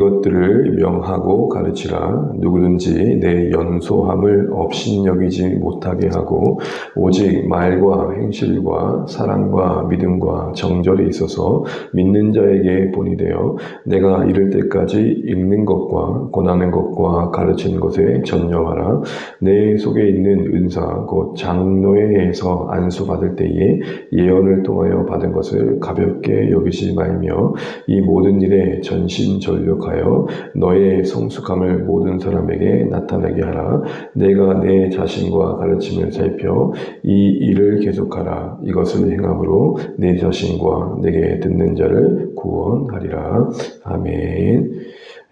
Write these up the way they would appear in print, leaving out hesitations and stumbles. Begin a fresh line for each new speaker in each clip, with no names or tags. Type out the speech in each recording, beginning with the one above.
이것들을 명하고 가르치라. 누구든지 내 연소함을 업신여기지 못하게 하고 오직 말과 행실과 사랑과 믿음과 정절에 있어서 믿는 자에게 본이 되어 내가 이를 때까지 읽는 것과 권하는 것과 가르치는 것에 전념하라. 내 속에 있는 은사 곧 장로회에서 안수받을 때에 예언을 통하여 받은 것을 가볍게 여기지 말며 이 모든 일에 전심전력하여 너의 성숙함을 모든 사람에게 나타나게 하라. 내가 내 자신과 가르침을 살펴 이 일을 계속하라. 이것을 행함으로 내 자신과 내게 듣는 자를 구원하리라. 아멘.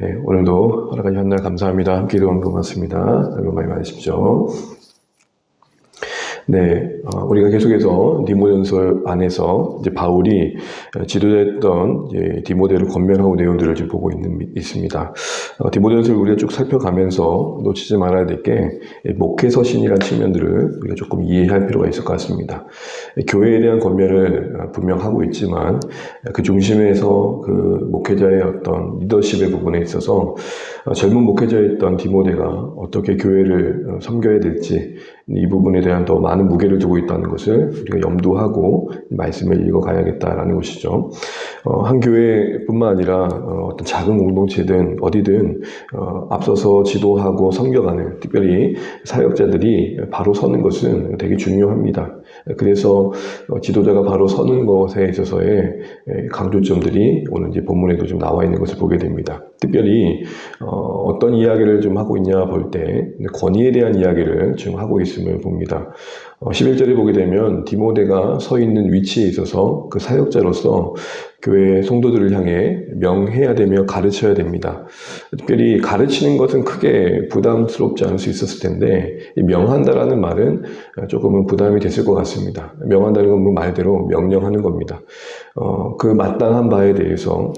네, 오늘도 허락하신 한날 감사합니다. 함께 기도하면 고맙습니다. 여러분 많이 받으십시오. 네, 우리가 계속해서 디모데전서 안에서 이제 바울이 지도했던 디모데를 권면하고 내용들을 지금 보고 있습니다. 디모데전서를 우리가 쭉 살펴가면서 놓치지 말아야 될 게 목회 서신이라는 측면들을 우리가 조금 이해할 필요가 있을 것 같습니다. 교회에 대한 권면을 분명 하고 있지만 그 중심에서 그 목회자의 어떤 리더십의 부분에 있어서 젊은 목회자였던 디모데가 어떻게 교회를 섬겨야 될지 이 부분에 대한 더 많은 무게를 두고 있다는 것을 우리가 염두하고 말씀을 읽어가야겠다라는 것이죠. 한 교회뿐만 아니라 어떤 작은 공동체든 어디든 앞서서 지도하고 섬겨가는 특별히 사역자들이 바로 서는 것은 되게 중요합니다. 그래서 지도자가 바로 서는 것에 있어서의 강조점들이 오늘 이제 본문에도 좀 나와 있는 것을 보게 됩니다. 특별히 어떤 이야기를 좀 하고 있냐 볼 때 권위에 대한 이야기를 지금 하고 있음을 봅니다. 11절에 보게 되면 디모데가 서 있는 위치에 있어서 그 사역자로서 교회 성도들을 향해 명해야 되며 가르쳐야 됩니다. 특별히 가르치는 것은 크게 부담스럽지 않을 수 있었을 텐데 명한다라는 말은 조금은 부담이 됐을 것 같습니다. 명한다는 건 뭐 말대로 명령하는 겁니다. 그 마땅한 바에 대해서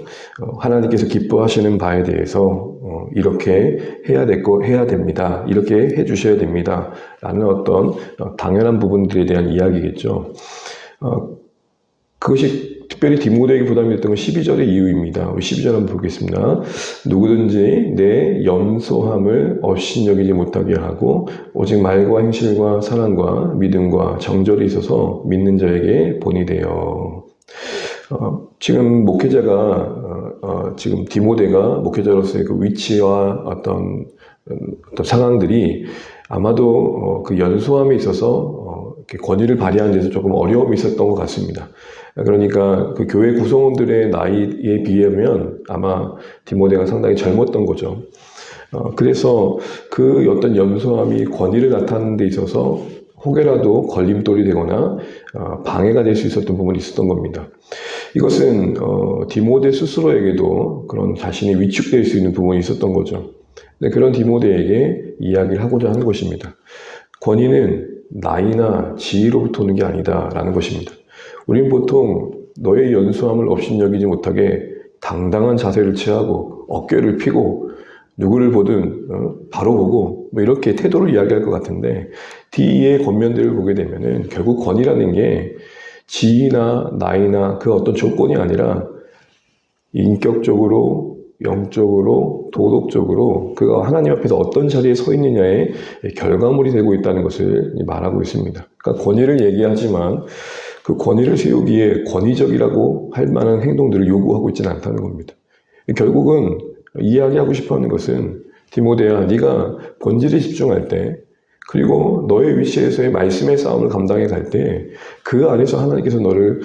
하나님께서 기뻐하시는 바에 대해서 이렇게 해야 되고 해야 됩니다. 이렇게 해주셔야 됩니다. 라는 어떤 당연한 부분들에 대한 이야기겠죠. 그것이 특별히 디모데에게 부담이 됐던 건 12절의 이유입니다. 12절 한번 보겠습니다. 누구든지 내 연소함을 업신여기지 못하게 하고 오직 말과 행실과 사랑과 믿음과 정절에 있어서 믿는 자에게 본이 되어. 지금 목회자가 지금 디모데가 목회자로서의 그 위치와 어떤 상황들이 아마도 그 연소함에 있어서 권위를 발휘하는 데서 조금 어려움이 있었던 것 같습니다. 그러니까 그 교회 구성원들의 나이에 비하면 아마 디모데가 상당히 젊었던 거죠. 그래서 그 어떤 연소함이 권위를 나타내는 데 있어서 혹여라도 걸림돌이 되거나 방해가 될 수 있었던 부분이 있었던 겁니다. 이것은 디모데 스스로에게도 그런 자신이 위축될 수 있는 부분이 있었던 거죠. 그런 디모데에게 이야기를 하고자 하는 것입니다. 권위는 나이나 지위로부터 오는 게 아니다라는 것입니다. 우리는 보통 너의 연소함을 업신여기지 못하게 당당한 자세를 취하고 어깨를 펴고 누구를 보든 바로 보고 뭐 이렇게 태도를 이야기할 것 같은데 뒤의 권면들을 보게 되면은 결국 권위라는 게 지위나 나이나 그 어떤 조건이 아니라 인격적으로, 영적으로, 도덕적으로 그가 하나님 앞에서 어떤 자리에 서 있느냐의 결과물이 되고 있다는 것을 말하고 있습니다. 그러니까 권위를 얘기하지만 그 권위를 세우기에 권위적이라고 할 만한 행동들을 요구하고 있지는 않다는 겁니다. 결국은 이야기하고 싶어하는 것은 디모데야, 네가 본질에 집중할 때 그리고 너의 위치에서의 말씀의 싸움을 감당해 갈 때 그 안에서 하나님께서 너를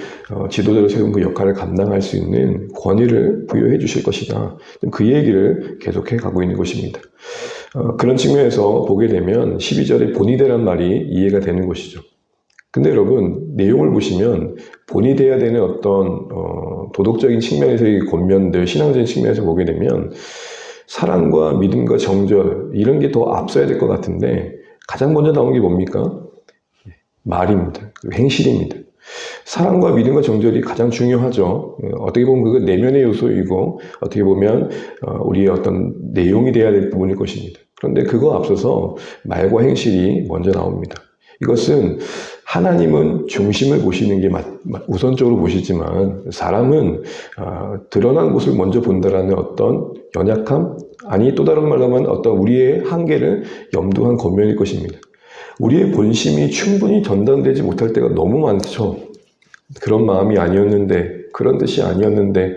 지도자로 세운 그 역할을 감당할 수 있는 권위를 부여해 주실 것이다. 그 얘기를 계속해 가고 있는 것입니다. 그런 측면에서 보게 되면 12절에 본이 되란 말이 이해가 되는 것이죠. 근데 여러분 내용을 보시면 본이 돼야 되는 어떤 도덕적인 측면에서의 권면들, 신앙적인 측면에서 보게 되면 사랑과 믿음과 정절 이런 게 더 앞서야 될 것 같은데 가장 먼저 나온 게 뭡니까? 말입니다. 행실입니다. 사랑과 믿음과 정절이 가장 중요하죠. 어떻게 보면 그건 내면의 요소이고 어떻게 보면 우리의 어떤 내용이 돼야 될 부분일 것입니다. 그런데 그거 앞서서 말과 행실이 먼저 나옵니다. 이것은 하나님은 중심을 보시는 게 우선적으로 보시지만 사람은 드러난 곳을 먼저 본다라는 어떤 연약함, 아니 또 다른 말로 하면 어떤 우리의 한계를 염두한 겉면일 것입니다. 우리의 본심이 충분히 전달되지 못할 때가 너무 많죠. 그런 마음이 아니었는데, 그런 뜻이 아니었는데,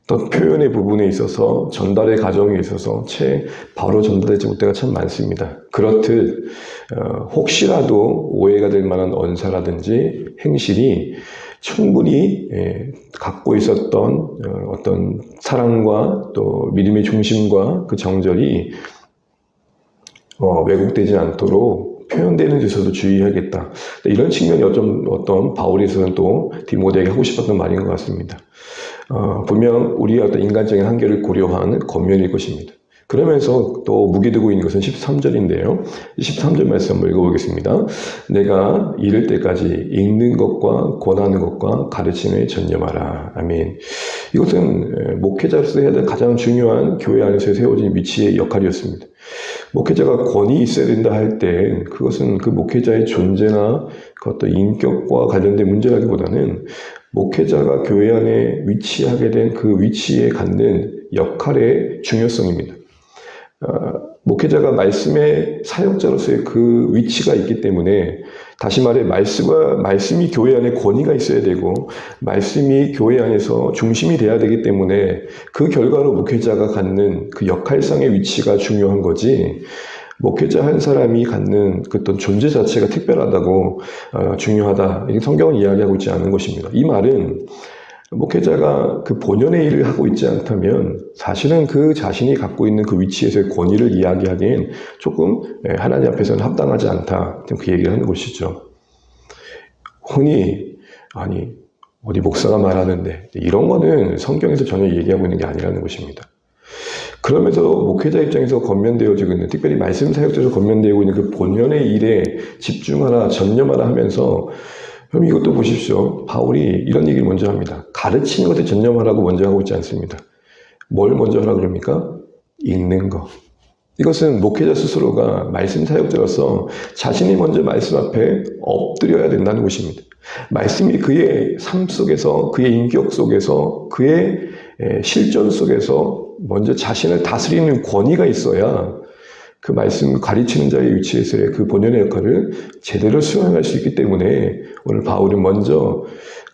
또 표현의 부분에 있어서 전달의 과정에 있어서 채 바로 전달되지 못할 때가 참 많습니다. 그렇듯 혹시라도 오해가 될 만한 언사라든지 행실이 충분히 갖고 있었던 어떤 사랑과 또 믿음의 중심과 그 정절이 왜곡되지 않도록 표현되는 데서도 주의해야겠다. 이런 측면이 어떤 바울에서는 또 디모데에게 하고 싶었던 말인 것 같습니다. 분명 우리의 어떤 인간적인 한계를 고려한 겉면일 것입니다. 그러면서 또 무게 두고 있는 것은 13절인데요. 13절 말씀 한번 읽어보겠습니다. 내가 이를 때까지 읽는 것과 권하는 것과 가르침에 전념하라. 아멘. 이것은 목회자로서 해야 될 가장 중요한 교회 안에서 세워진 위치의 역할이었습니다. 목회자가 권위 있어야 된다 할 때 그것은 그 목회자의 존재나 그 어떤 인격과 관련된 문제라기보다는 목회자가 교회 안에 위치하게 된 그 위치에 갖는 역할의 중요성입니다. 목회자가 말씀의 사역자로서의 그 위치가 있기 때문에 다시 말해 말씀이 교회 안에 권위가 있어야 되고 말씀이 교회 안에서 중심이 돼야 되기 때문에 그 결과로 목회자가 갖는 그 역할상의 위치가 중요한 거지 목회자 한 사람이 갖는 그 어떤 존재 자체가 특별하다고 중요하다. 이게 성경은 이야기하고 있지 않은 것입니다. 이 말은 목회자가 그 본연의 일을 하고 있지 않다면 사실은 그 자신이 갖고 있는 그 위치에서의 권위를 이야기하기엔 조금 하나님 앞에서는 합당하지 않다. 그 얘기를 하는 것이죠. 흔히 어디 목사가 말하는데 이런 거는 성경에서 전혀 얘기하고 있는 게 아니라는 것입니다. 그러면서 목회자 입장에서 권면되어지고 있는, 특별히 말씀 사역자에서 권면되고 있는 그 본연의 일에 집중하라, 전념하라 하면서 그럼 이것도 보십시오. 바울이 이런 얘기를 먼저 합니다. 가르치는 것에 전념하라고 먼저 하고 있지 않습니다. 뭘 먼저 하라 그럽니까? 읽는 거. 이것은 목회자 스스로가 말씀 사역자로서 자신이 먼저 말씀 앞에 엎드려야 된다는 것입니다. 말씀이 그의 삶 속에서, 그의 인격 속에서, 그의 실존 속에서 먼저 자신을 다스리는 권위가 있어야 그 말씀 가르치는 자의 위치에서의 그 본연의 역할을 제대로 수행할 수 있기 때문에 오늘 바울은 먼저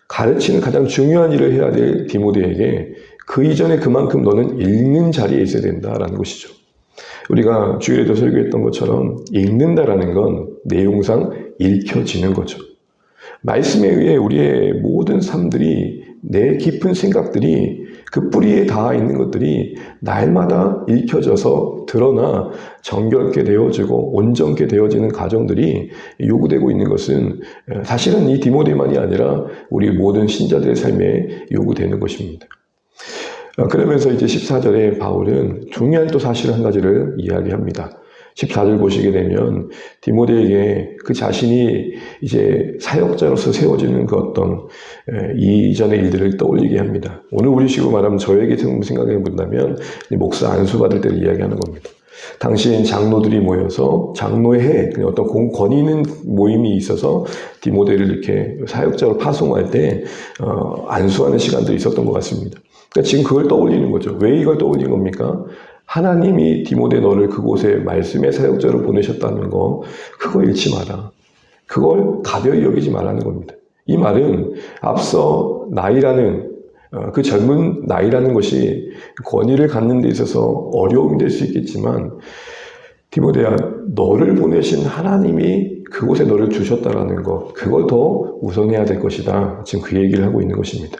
가르치는 가장 중요한 일을 해야 될 디모데에게 그 이전에 그만큼 너는 읽는 자리에 있어야 된다라는 것이죠. 우리가 주일에도 설교했던 것처럼 읽는다라는 건 내용상 읽혀지는 거죠. 말씀에 의해 우리의 모든 삶들이 내 깊은 생각들이 그 뿌리에 닿아 있는 것들이 날마다 읽혀져서 드러나 정결케 되어지고 온전케 되어지는 과정들이 요구되고 있는 것은 사실은 이 디모데만이 아니라 우리 모든 신자들의 삶에 요구되는 것입니다. 그러면서 이제 14절에 바울은 중요한 또 사실 한 가지를 이야기합니다. 14절 보시게 되면 디모데에게 그 자신이 이제 사역자로서 세워지는 그 어떤 이전의 일들을 떠올리게 합니다. 오늘 우리 식으로 말하면 저에게 생각해 본다면 목사 안수 받을 때를 이야기하는 겁니다. 당시 장로들이 모여서 장로회, 어떤 권위 있는 모임이 있어서 디모데를 이렇게 사역자로 파송할 때 안수하는 시간들이 있었던 것 같습니다. 그러니까 지금 그걸 떠올리는 거죠. 왜 이걸 떠올리는 겁니까? 하나님이 디모데 너를 그곳에 말씀의 사역자로 보내셨다는 거, 그거 잃지 마라. 그걸 가벼이 여기지 말라는 겁니다. 이 말은 앞서 나이라는 그 젊은 나이라는 것이 권위를 갖는 데 있어서 어려움이 될 수 있겠지만 디모데야, 너를 보내신 하나님이 그곳에 너를 주셨다라는 것, 그걸 더 우선해야 될 것이다. 지금 그 얘기를 하고 있는 것입니다.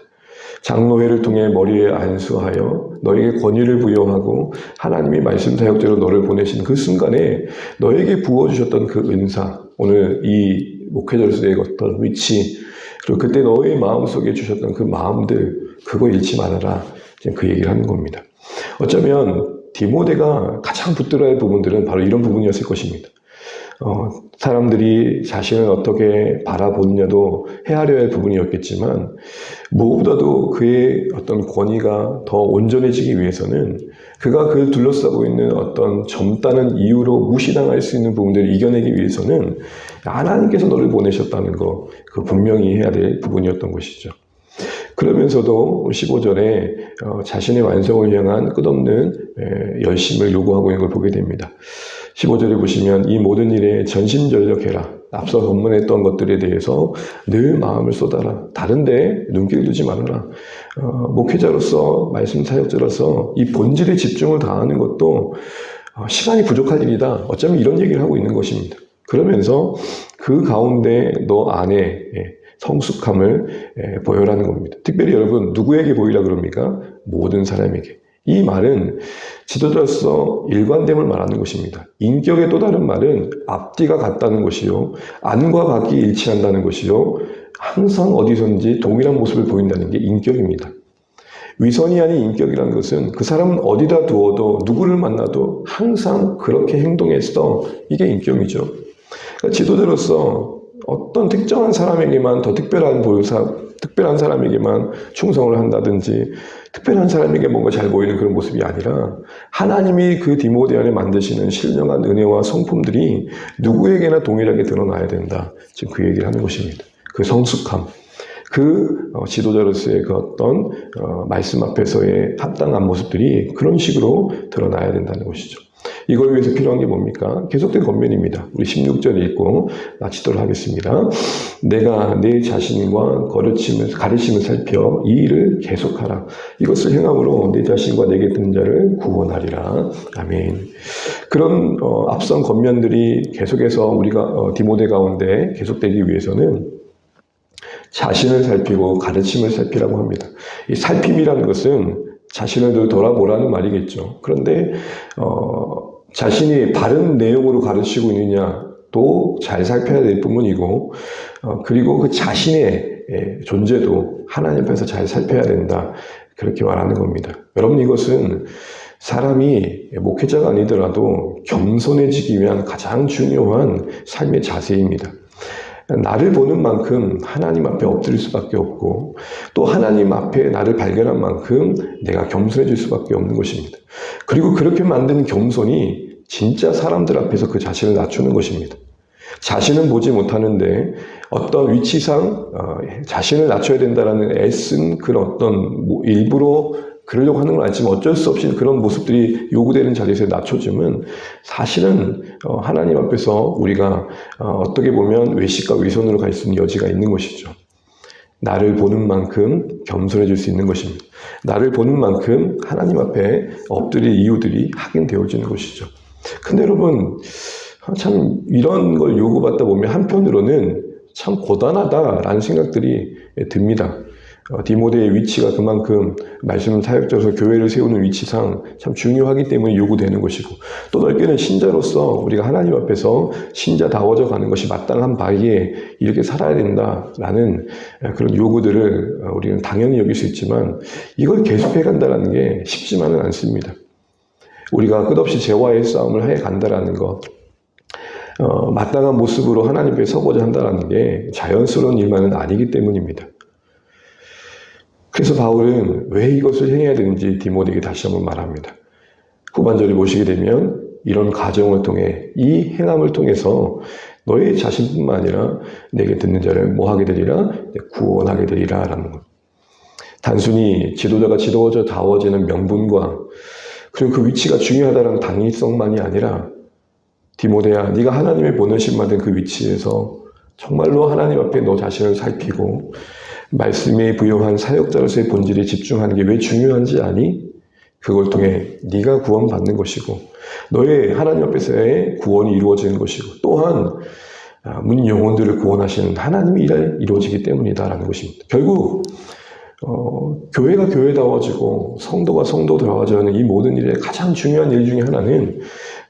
장로회를 통해 머리에 안수하여 너에게 권위를 부여하고 하나님이 말씀 사역자로 너를 보내신 그 순간에 너에게 부어주셨던 그 은사, 오늘 이 목회자로서의 어떤 위치, 그리고 그때 너의 마음속에 주셨던 그 마음들, 그거 잃지 말아라. 지금 그 얘기를 하는 겁니다. 어쩌면 디모데가 가장 붙들어야 할 부분들은 바로 이런 부분이었을 것입니다. 사람들이 자신을 어떻게 바라보느냐도 헤아려야 할 부분이었겠지만 무엇보다도 그의 어떤 권위가 더 온전해지기 위해서는 그가 그를 둘러싸고 있는 어떤 젊다는 이유로 무시당할 수 있는 부분들을 이겨내기 위해서는 하나님께서 너를 보내셨다는 거, 그 분명히 해야 될 부분이었던 것이죠. 그러면서도 15절에 자신의 완성을 향한 끝없는 열심을 요구하고 있는 걸 보게 됩니다. 15절에 보시면 이 모든 일에 전심전력해라. 앞서 본문했던 것들에 대해서 늘 마음을 쏟아라. 다른데 눈길 두지 말아라. 목회자로서, 말씀 사역자로서 이 본질에 집중을 다하는 것도 시간이 부족할 일이다. 어쩌면 이런 얘기를 하고 있는 것입니다. 그러면서 그 가운데 너 안에 성숙함을 보여라는 겁니다. 특별히 여러분 누구에게 보이라 그럽니까? 모든 사람에게. 이 말은 지도자로서 일관됨을 말하는 것입니다. 인격의 또 다른 말은 앞뒤가 같다는 것이요, 안과 밖이 일치한다는 것이요, 항상 어디선지 동일한 모습을 보인다는 게 인격입니다. 위선이 아닌 인격이라는 것은 그 사람은 어디다 두어도 누구를 만나도 항상 그렇게 행동했어. 이게 인격이죠. 그러니까 지도자로서 어떤 특정한 사람에게만 더 특별한 사람에게만 충성을 한다든지 특별한 사람에게 뭔가 잘 보이는 그런 모습이 아니라 하나님이 그 디모데 안에 만드시는 신령한 은혜와 성품들이 누구에게나 동일하게 드러나야 된다. 지금 그 얘기를 하는 것입니다. 그 성숙함, 그 지도자로서의 그 어떤 말씀 앞에서의 합당한 모습들이 그런 식으로 드러나야 된다는 것이죠. 이걸 위해서 필요한 게 뭡니까? 계속된 권면입니다. 우리 16절 읽고 마치도록 하겠습니다. 내가 내 자신과 가르침을 살펴 이 일을 계속하라. 이것을 행함으로 내 자신과 내게 듣는 자를 구원하리라. 아멘. 그런 앞선 권면들이 계속해서 우리가 디모데 가운데 계속되기 위해서는 자신을 살피고 가르침을 살피라고 합니다. 이 살핌이라는 것은 자신을 돌아보라는 말이겠죠. 그런데 자신이 바른 내용으로 가르치고 있느냐도 잘 살펴야 될 부분이고, 그리고 그 자신의 존재도 하나님 앞에서 잘 살펴야 된다. 그렇게 말하는 겁니다. 여러분, 이것은 사람이 목회자가 아니더라도 겸손해지기 위한 가장 중요한 삶의 자세입니다. 나를 보는 만큼 하나님 앞에 엎드릴 수밖에 없고, 또 하나님 앞에 나를 발견한 만큼 내가 겸손해질 수밖에 없는 것입니다. 그리고 그렇게 만든 겸손이 진짜 사람들 앞에서 그 자신을 낮추는 것입니다. 자신은 보지 못하는데 어떤 위치상 자신을 낮춰야 된다는 애쓴 그런 어떤 일부러 그러려고 하는 건 아니지만 어쩔 수 없이 그런 모습들이 요구되는 자리에서 낮춰주면 사실은 하나님 앞에서 우리가 어떻게 보면 외식과 위선으로 갈 수 있는 여지가 있는 것이죠. 나를 보는 만큼 겸손해질 수 있는 것입니다. 나를 보는 만큼 하나님 앞에 엎드릴 이유들이 확인되어지는 것이죠. 근데 여러분, 참 이런 걸 요구받다 보면 한편으로는 참 고단하다라는 생각들이 듭니다. 디모데의 위치가 그만큼 말씀 사역자로서 교회를 세우는 위치상 참 중요하기 때문에 요구되는 것이고, 또 넓게는 신자로서 우리가 하나님 앞에서 신자다워져 가는 것이 마땅한 바위에 이렇게 살아야 된다라는 그런 요구들을 우리는 당연히 여길 수 있지만 이걸 계속해 간다는 게 쉽지만은 않습니다. 우리가 끝없이 죄와의 싸움을 해 간다라는 것, 마땅한 모습으로 하나님 앞에 서고자 한다는 게 자연스러운 일만은 아니기 때문입니다. 그래서 바울은 왜 이것을 행해야 되는지 디모데에게 다시 한번 말합니다. 후반절을 보시게 되면 이런 과정을 통해, 이 행함을 통해서 너의 자신뿐만 아니라 내게 듣는 자를 뭐하게 되리라? 구원하게 되리라 라는 것. 단순히 지도자가 지도자 다워지는 명분과 그리고 그 위치가 중요하다는 당위성만이 아니라, 디모데야, 네가 하나님의 보내심 받은 그 위치에서 정말로 하나님 앞에 너 자신을 살피고 말씀에 부여한 사역자로서의 본질에 집중하는 게 왜 중요한지 아니? 그걸 통해 네가 구원받는 것이고 너의 하나님 앞에서의 구원이 이루어지는 것이고, 또한 문 영혼들을 구원하시는 하나님의 일이 이루어지기 때문이다라는 것입니다. 결국 교회가 교회다워지고 성도가 성도다워져 하는 이 모든 일의 가장 중요한 일 중에 하나는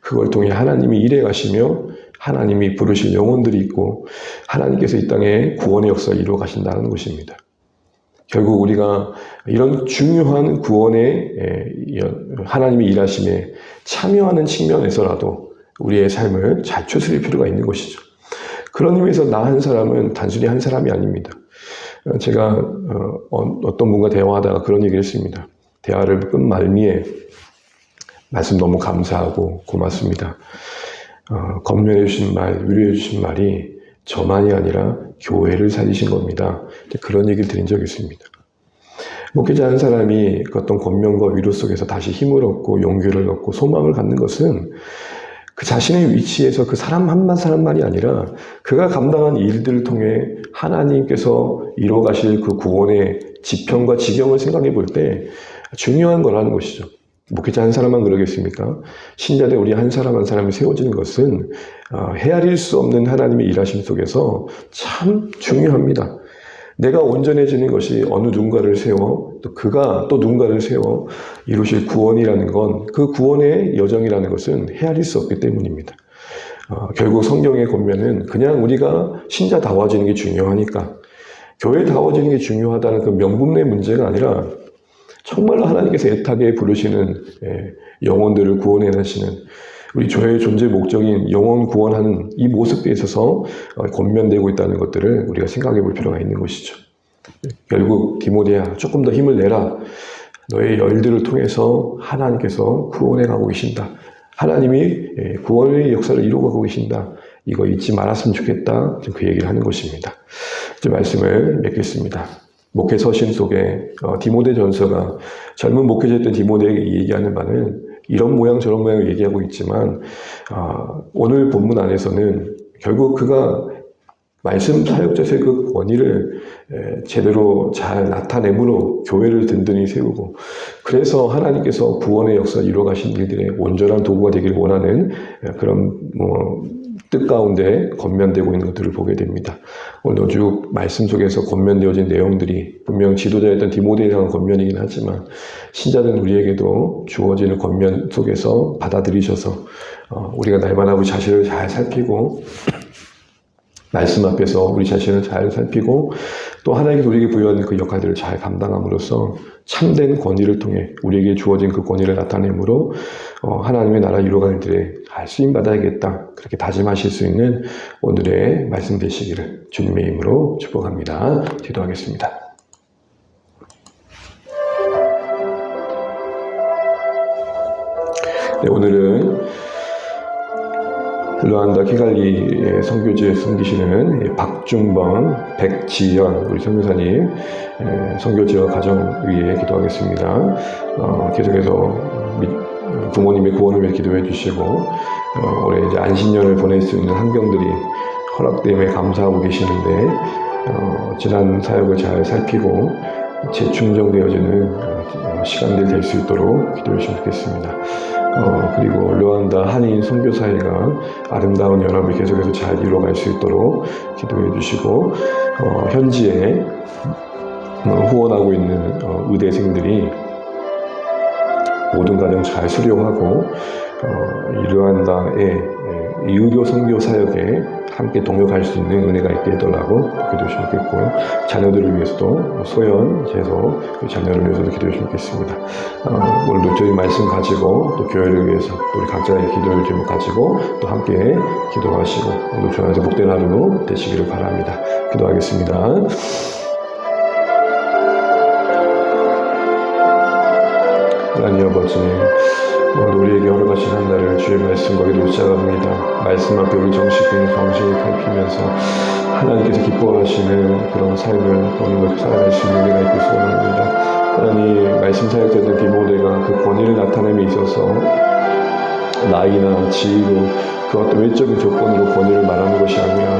그걸 통해 하나님이 일해 가시며 하나님이 부르실 영혼들이 있고 하나님께서 이 땅에 구원의 역사를 이루어 가신다는 것입니다. 결국 우리가 이런 중요한 구원의 하나님의 일하심에 참여하는 측면에서라도 우리의 삶을 잘 추스릴 필요가 있는 것이죠. 그런 의미에서 나 한 사람은 단순히 한 사람이 아닙니다. 제가 어떤 분과 대화하다가 그런 얘기를 했습니다. 대화를 끝 말미에 말씀 너무 감사하고 고맙습니다. 권면해 주신 말, 위로해 주신 말이 저만이 아니라 교회를 살리신 겁니다. 그런 얘기를 드린 적이 있습니다. 목회자 한 사람이 그 어떤 권면과 위로 속에서 다시 힘을 얻고 용기를 얻고 소망을 갖는 것은 그 자신의 위치에서 그 사람 한 사람만이 아니라 그가 감당한 일들을 통해 하나님께서 이루어 가실 그 구원의 지평과 지경을 생각해 볼 때 중요한 거라는 것이죠. 목회자 한 사람만 그러겠습니까? 신자들 우리 한 사람 한 사람이 세워지는 것은 헤아릴 수 없는 하나님의 일하심 속에서 참 중요합니다. 내가 온전해지는 것이 어느 누군가를 세워 또 그가 또 누군가를 세워 이루실 구원이라는 건 그 구원의 여정이라는 것은 헤아릴 수 없기 때문입니다. 결국 성경의 권면은 그냥 우리가 신자다워지는 게 중요하니까 교회다워지는 게 중요하다는 그 명분의 문제가 아니라 정말로 하나님께서 애타게 부르시는 영혼들을 구원해 나시는 우리 교회의 존재 목적인 영혼 구원하는 이 모습에 있어서 권면되고 있다는 것들을 우리가 생각해 볼 필요가 있는 것이죠. 결국 디모데야 조금 더 힘을 내라. 너의 열들을 통해서 하나님께서 구원해 가고 계신다. 하나님이 구원의 역사를 이루어가고 계신다. 이거 잊지 말았으면 좋겠다. 그 얘기를 하는 것입니다. 이제 말씀을 맺겠습니다. 목회 서신 속에 디모데 전서가 젊은 목회자였던 디모데에게 얘기하는 바는 이런 모양 저런 모양을 얘기하고 있지만 오늘 본문 안에서는 결국 그가 말씀 사역자의 그 권위를 제대로 잘 나타내므로 교회를 든든히 세우고 그래서 하나님께서 구원의 역사를 이루어 가신 일들의 온전한 도구가 되길 원하는 그런 뜻 가운데 권면되고 있는 것들을 보게 됩니다. 오늘 쭉 말씀 속에서 권면되어진 내용들이 분명 지도자였던 디모데에 대한 권면이긴 하지만 신자된 우리에게도 주어지는 권면 속에서 받아들이셔서 우리가 날마다 우리 자신을 잘 살피고 말씀 앞에서 우리 자신을 잘 살피고 또 하나님께서 우리에게 부여하는 그 역할들을 잘 감당함으로써 참된 권위를 통해 우리에게 주어진 그 권위를 나타내므로 하나님의 나라 이루어가는 일에 잘 쓰임받아야겠다 그렇게 다짐하실 수 있는 오늘의 말씀 되시기를 주님의 이름으로 축복합니다. 기도하겠습니다. 네, 오늘은 르완다 키갈리의 선교지에 섬기시는 박준범, 백지연 우리 선교사님 선교지와 가정 위에 기도하겠습니다. 계속해서 부모님의 구원을 위해 기도해 주시고 올해 이제 안식년을 보낼 수 있는 환경들이 허락됨에 감사하고 계시는데 지난 사역을 잘 살피고 재충전되어지는 시간들 될 수 있도록 기도해 주시면 좋겠습니다. 그리고 르완다 한인 선교사회가 아름다운 연합을 계속해서 잘 이루어갈 수 있도록 기도해 주시고 현지에 후원하고 있는 의대생들이 모든 과정 잘 수료하고 르완다의 의료 선교 사역에 함께 동역할 수 있는 은혜가 있게 해달라고 기도해 주시면 좋겠고요. 자녀들을 위해서도 소연, 재소, 자녀를 위해서도 기도해 주시면 좋겠습니다. 오늘도 저희 말씀 가지고 또 교회를 위해서 우리 각자의 기도를 좀 가지고 또 함께 기도하시고 오늘 주안에서 복된 하루 되시기를 바랍니다. 기도하겠습니다. 하나님 아버지 오늘 우리에게 허락하신 한 날을 주의 말씀과 기도로 시작합니다. 말씀 앞에 우리 정신이 살피면서 하나님께서 기뻐하시는 그런 삶을 오늘 살아갈 수 있는 은혜가 있길 소원합니다. 하나님 말씀 사역자들 디모데가 그 권위를 나타냄에 있어서 나이나 지위로 그 어떤 외적인 조건으로 권위를 말하는 것이 아니라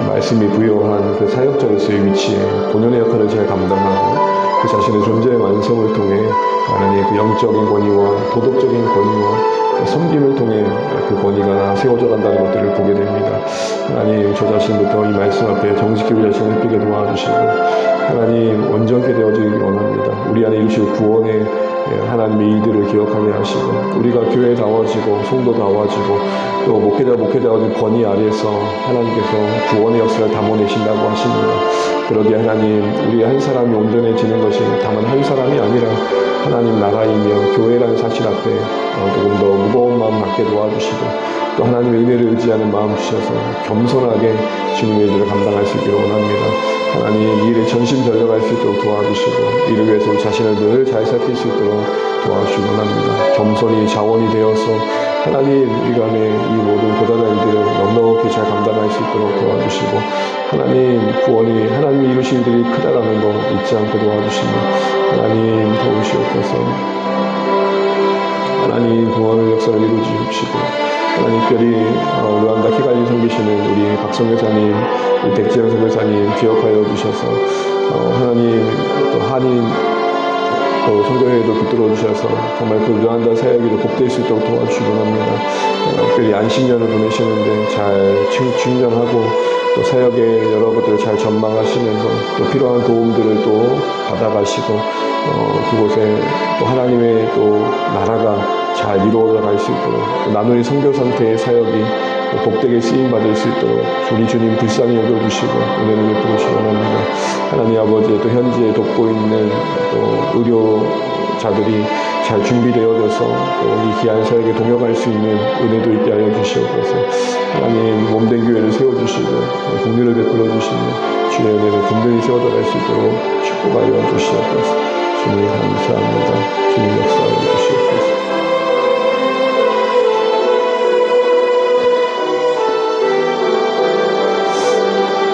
말씀이 부여한 그 사역자로서의 위치에 본연의 역할을 잘 감당하고 그 자신의 존재의 완성을 통해 하나님의 그 영적인 권위와 도덕적인 권위와 섬김을 통해 그 권위가 세워져 간다는 것들을 보게 됩니다. 하나님 저 자신부터 이 말씀 앞에 정직히 우리 자신을 펴게 도와주시고 하나님 온전케 되어지길 원합니다. 우리 안에 이루실 구원의 하나님의 일들을 기억하게 하시고 우리가 교회다워지고 성도다워지고 또 목회자의 권위 아래에서 하나님께서 구원의 역사를 담아내신다고 하십니다. 그러기에 하나님 우리 한 사람이 온전해지는 것이 다만 한 사람이 아니라 하나님 나라이며 교회라는 사실 앞에 조금 더 무거운 마음 갖게 도와주시고 또 하나님의 은혜를 의지하는 마음 주셔서 겸손하게 주님의 일을 감당할 수 있기를 원합니다. 하나님 이 일에 전심전력할 수 있도록 도와주시고 이를 위해서 자신을 늘 잘 살필 수 있도록 도와주시기 원합니다. 겸손히 자원이 되어서 하나님 이간의 이 모든 고단한 일들을 넉넉히 잘 감당할 수 있도록 도와주시고 하나님 구원이 하나님이 이루신 일들이 크다라는 거 잊지 않고 도와주시며 하나님 도우시옵소서. 하나님 구원의 역사를 이루어 주시고 하나님 특별히 루안다 키갈리 섬기시는 우리 박성교사님, 우리 백지영 선교사님 기억하여 주셔서 하나님 또 한인 또 선교회에도 붙들어 주셔서 정말 그 루안다 사역이 더 복될 수 있도록 도와주시기 원합니다. 특별히 안식년을 보내시는데 잘 충전하고 또 사역의 여러 것들을 잘 전망하시면서 또 필요한 도움들을 또 받아가시고 그곳에 또 하나님의 또 나라가 잘 이루어져 갈 수 있도록 나누리 선교 상태의 사역이 복되게 쓰임받을 수 있도록 우리 주님 불쌍히 여겨주시고 은혜를 베풀으시기 원합니다. 하나님 아버지 또 현지에 돕고 있는 또 의료자들이 잘 준비되어져서 또 이 귀한 사역에 동역할 수 있는 은혜도 있게 하여 주시옵소서. 하나님 몸된 교회를 세워주시고 국리를 베풀어 주시며 주의 은혜를 든든히 세워져 갈 수 있도록 축복하여 주시옵소서. 주님 감사합니다. 주님 역사하여 주시옵소서.